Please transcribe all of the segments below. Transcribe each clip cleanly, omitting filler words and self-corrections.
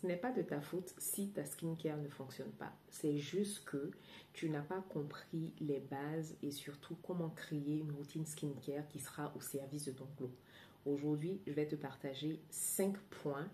Ce n'est pas de ta faute si ta skincare ne fonctionne pas. C'est juste que tu n'as pas compris les bases et surtout comment créer une routine skincare qui sera au service de ton glow. Aujourd'hui, je vais te partager 5 points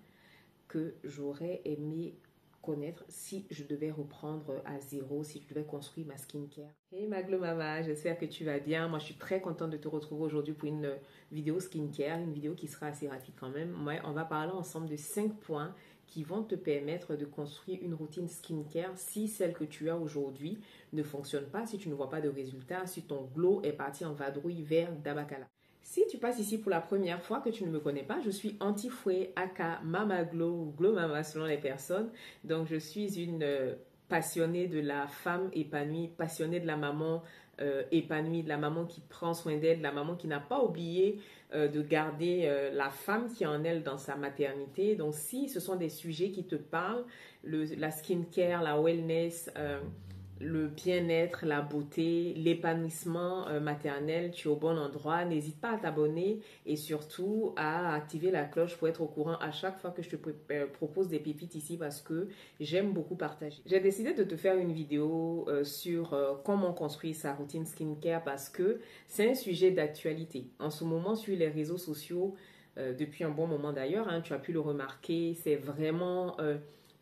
que j'aurais aimé connaître si je devais reprendre à zéro, si je devais construire ma skincare. Hey ma glow mama, j'espère que tu vas bien. Moi, je suis très contente de te retrouver aujourd'hui pour une vidéo skincare, une vidéo qui sera assez rapide quand même. Ouais, on va parler ensemble de 5 points qui vont te permettre de construire une routine skincare si celle que tu as aujourd'hui ne fonctionne pas, si tu ne vois pas de résultats, si ton glow est parti en vadrouille vers Dabakala. Si tu passes ici pour la première fois que tu ne me connais pas, je suis Anti-Fouet, aka Mama Glow ou Glow Mama selon les personnes. Donc, je suis une passionnée de la femme épanouie, passionnée de la maman épanouie, de la maman qui prend soin d'elle, de la maman qui n'a pas oublié de garder la femme qui est en elle dans sa maternité. Donc, si ce sont des sujets qui te parlent, la skincare, la wellness, le bien-être, la beauté, l'épanouissement maternel, tu es au bon endroit. N'hésite pas à t'abonner et surtout à activer la cloche pour être au courant à chaque fois que je te propose des pépites ici parce que j'aime beaucoup partager. J'ai décidé de te faire une vidéo sur comment construire sa routine skincare parce que c'est un sujet d'actualité. En ce moment, sur les réseaux sociaux, depuis un bon moment d'ailleurs, hein, tu as pu le remarquer, c'est vraiment...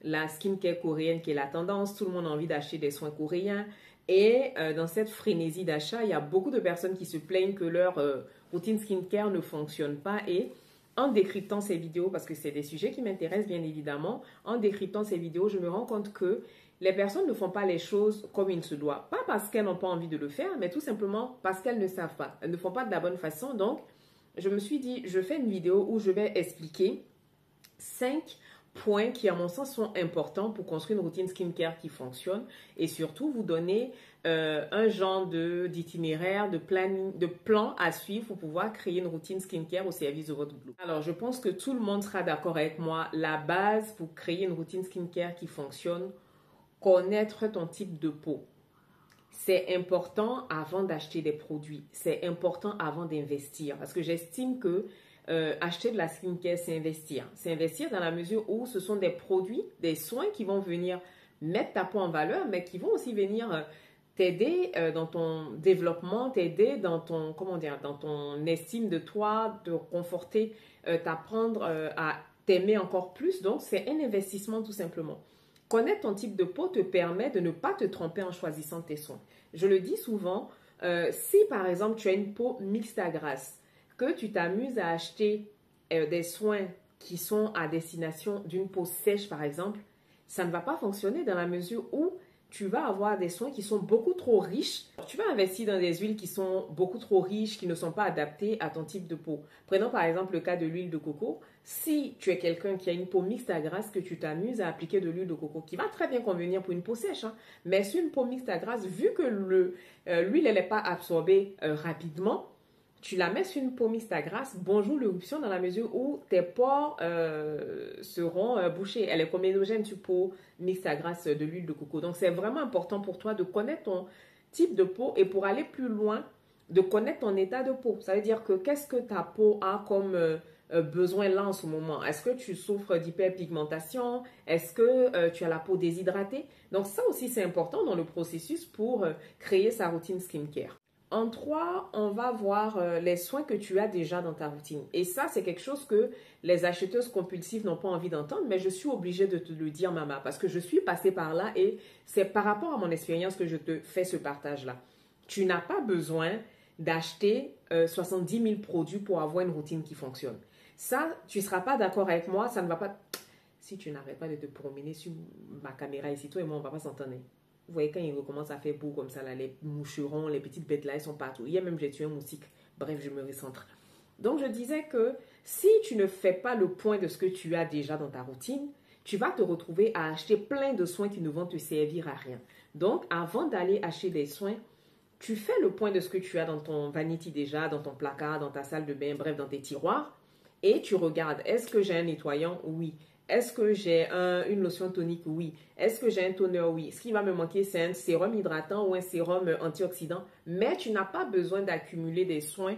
la skincare coréenne qui est la tendance, tout le monde a envie d'acheter des soins coréens et dans cette frénésie d'achat, il y a beaucoup de personnes qui se plaignent que leur routine skincare ne fonctionne pas et en décryptant ces vidéos, parce que c'est des sujets qui m'intéressent bien évidemment, en décryptant ces vidéos, je me rends compte que les personnes ne font pas les choses comme il se doit. Pas parce qu'elles n'ont pas envie de le faire, mais tout simplement parce qu'elles ne savent pas. Elles ne font pas de la bonne façon. Donc, je me suis dit, je fais une vidéo où je vais expliquer 5 points qui, à mon sens, sont importants pour construire une routine skincare qui fonctionne et surtout vous donner un genre d'itinéraire, de plan à suivre pour pouvoir créer une routine skincare au service de votre glow. Alors, je pense que tout le monde sera d'accord avec moi. La base pour créer une routine skincare qui fonctionne, connaître ton type de peau. C'est important avant d'acheter des produits. C'est important avant d'investir parce que j'estime que acheter de la skincare, c'est investir. C'est investir dans la mesure où ce sont des produits, des soins qui vont venir mettre ta peau en valeur, mais qui vont aussi venir t'aider dans ton développement, t'aider dans ton, comment dire, dans ton estime de toi, te conforter, t'apprendre à t'aimer encore plus. Donc, c'est un investissement tout simplement. Connaître ton type de peau te permet de ne pas te tromper en choisissant tes soins. Je le dis souvent, si par exemple tu as une peau mixte à grasse, que tu t'amuses à acheter des soins qui sont à destination d'une peau sèche par exemple, ça ne va pas fonctionner dans la mesure où tu vas avoir des soins qui sont beaucoup trop riches. Tu vas investir dans des huiles qui sont beaucoup trop riches, qui ne sont pas adaptées à ton type de peau. Prenons par exemple le cas de l'huile de coco. Si tu es quelqu'un qui a une peau mixte à grasse, que tu t'amuses à appliquer de l'huile de coco, qui va très bien convenir pour une peau sèche, hein, mais sur une peau mixte à grasse, vu que l'huile n'est pas absorbée rapidement, tu la mets sur une peau mixte à grasse, bonjour l'éruption dans la mesure où tes pores seront bouchés. Elle est comédogène sur peau mixte à grasse de l'huile de coco. Donc, c'est vraiment important pour toi de connaître ton type de peau et pour aller plus loin, de connaître ton état de peau. Ça veut dire que qu'est-ce que ta peau a comme besoin là en ce moment? Est-ce que tu souffres d'hyperpigmentation? Est-ce que tu as la peau déshydratée? Donc, ça aussi, c'est important dans le processus pour créer sa routine skincare. En 3, on va voir les soins que tu as déjà dans ta routine. Et ça, c'est quelque chose que les acheteuses compulsives n'ont pas envie d'entendre, mais je suis obligée de te le dire, maman, parce que je suis passée par là et c'est par rapport à mon expérience que je te fais ce partage-là. Tu n'as pas besoin d'acheter 70 000 produits pour avoir une routine qui fonctionne. Ça, tu ne seras pas d'accord avec moi, ça ne va pas... Si tu n'arrêtes pas de te promener sur ma caméra ici, toi et moi, on ne va pas s'entendre. Vous voyez, quand il recommence à faire beau comme ça, là, les moucherons, les petites bêtes là, elles sont partout. Hier même, j'ai tué un moustique. Bref, je me recentre. Donc, je disais que si tu ne fais pas le point de ce que tu as déjà dans ta routine, tu vas te retrouver à acheter plein de soins qui ne vont te servir à rien. Donc, avant d'aller acheter des soins, tu fais le point de ce que tu as dans ton vanity déjà, dans ton placard, dans ta salle de bain, bref, dans tes tiroirs. Et tu regardes, est-ce que j'ai un nettoyant? Oui. Est-ce que j'ai une lotion tonique? Oui. Est-ce que j'ai un toner? Oui. Ce qui va me manquer, c'est un sérum hydratant ou un sérum antioxydant. Mais tu n'as pas besoin d'accumuler des soins,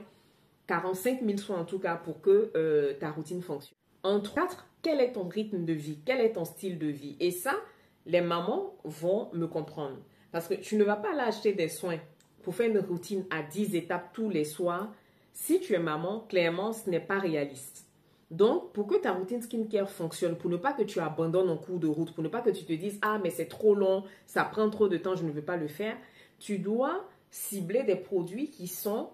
45 000 soins en tout cas, pour que ta routine fonctionne. En 4, quel est ton rythme de vie, quel est ton style de vie. Et ça, les mamans vont me comprendre. Parce que tu ne vas pas là acheter des soins pour faire une routine à 10 étapes tous les soirs. Si tu es maman, clairement, ce n'est pas réaliste. Donc, pour que ta routine skincare fonctionne, pour ne pas que tu abandonnes en cours de route, pour ne pas que tu te dises « Ah, mais c'est trop long, ça prend trop de temps, je ne veux pas le faire », tu dois cibler des produits qui sont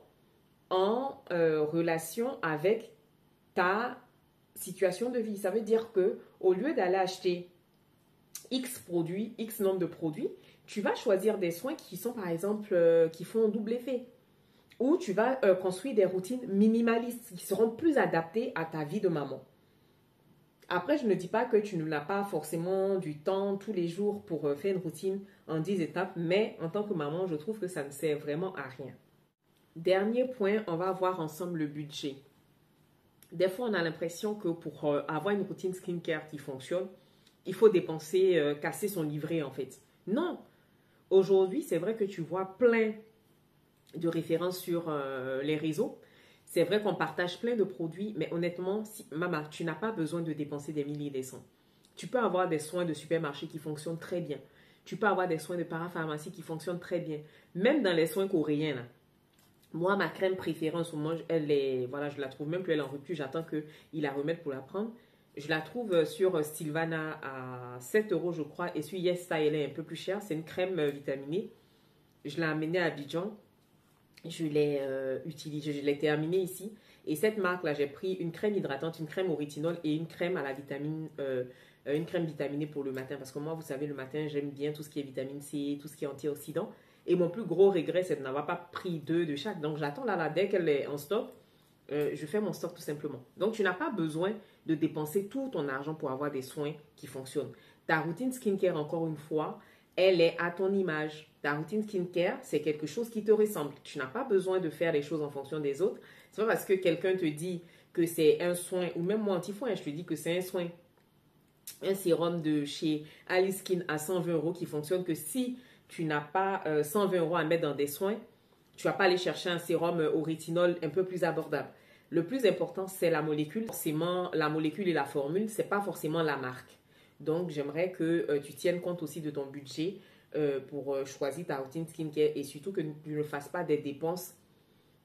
en relation avec ta situation de vie. Ça veut dire que au lieu d'aller acheter X produits, X nombre de produits, tu vas choisir des soins qui sont par exemple, qui font double effet. Ou tu vas construire des routines minimalistes qui seront plus adaptées à ta vie de maman. Après, je ne dis pas que tu n'as pas forcément du temps tous les jours pour faire une routine en 10 étapes, mais en tant que maman, je trouve que ça ne sert vraiment à rien. Dernier point, on va voir ensemble le budget. Des fois, on a l'impression que pour avoir une routine skincare qui fonctionne, il faut dépenser, casser son livret en fait. Non! Aujourd'hui, c'est vrai que tu vois plein de références sur les réseaux. C'est vrai qu'on partage plein de produits, mais honnêtement, maman, tu n'as pas besoin de dépenser des milliers et des cents. Tu peux avoir des soins de supermarché qui fonctionnent très bien. Tu peux avoir des soins de parapharmacie qui fonctionnent très bien. Même dans les soins coréens, là. Moi, ma crème préférée en ce moment, elle est, voilà, je la trouve même plus, elle est en rupture. J'attends qu'il la remette pour la prendre. Je la trouve sur Sylvana à 7 euros, je crois. Et sur Yes Style, elle est un peu plus chère. C'est une crème vitaminée. Je l'ai amenée à Abidjan. Je l'ai utilisée, je l'ai terminée ici. Et cette marque-là, j'ai pris une crème hydratante, une crème au rétinol et une crème à la vitamine, une crème vitaminée pour le matin. Parce que moi, vous savez, le matin, j'aime bien tout ce qui est vitamine C, tout ce qui est antioxydant. Et mon plus gros regret, c'est de n'avoir pas pris deux de chaque. Donc, j'attends là, dès qu'elle est en stock, je fais mon stock tout simplement. Donc, tu n'as pas besoin de dépenser tout ton argent pour avoir des soins qui fonctionnent. Ta routine skincare, encore une fois, elle est à ton image. Ta routine skincare, c'est quelque chose qui te ressemble. Tu n'as pas besoin de faire les choses en fonction des autres. C'est pas parce que quelqu'un te dit que c'est un soin, ou même moi, anti-foin, je te dis que c'est un soin, un sérum de chez Alice Skin à 120 euros qui fonctionne que si tu n'as pas 120 euros à mettre dans des soins, tu ne vas pas aller chercher un sérum au rétinol un peu plus abordable. Le plus important, c'est la molécule. Forcément, la molécule et la formule, ce n'est pas forcément la marque. Donc, j'aimerais que tu tiennes compte aussi de ton budget pour choisir ta routine skincare et surtout que tu ne fasses pas des dépenses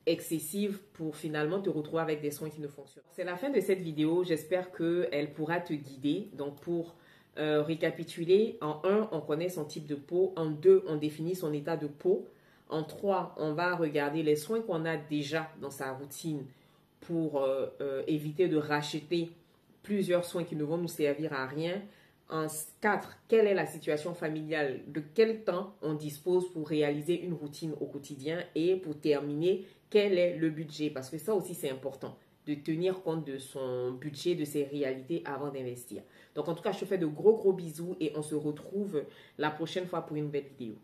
excessives pour finalement te retrouver avec des soins qui ne fonctionnent pas. C'est la fin de cette vidéo. J'espère qu'elle pourra te guider. Donc, pour récapituler, en 1, on connaît son type de peau. En 2, on définit son état de peau. En 3, on va regarder les soins qu'on a déjà dans sa routine pour éviter de racheter plusieurs soins qui ne vont nous servir à rien. En 4, quelle est la situation familiale? De quel temps on dispose pour réaliser une routine au quotidien? Et pour terminer, quel est le budget? Parce que ça aussi, c'est important de tenir compte de son budget, de ses réalités avant d'investir. Donc, en tout cas, je te fais de gros bisous et on se retrouve la prochaine fois pour une nouvelle vidéo.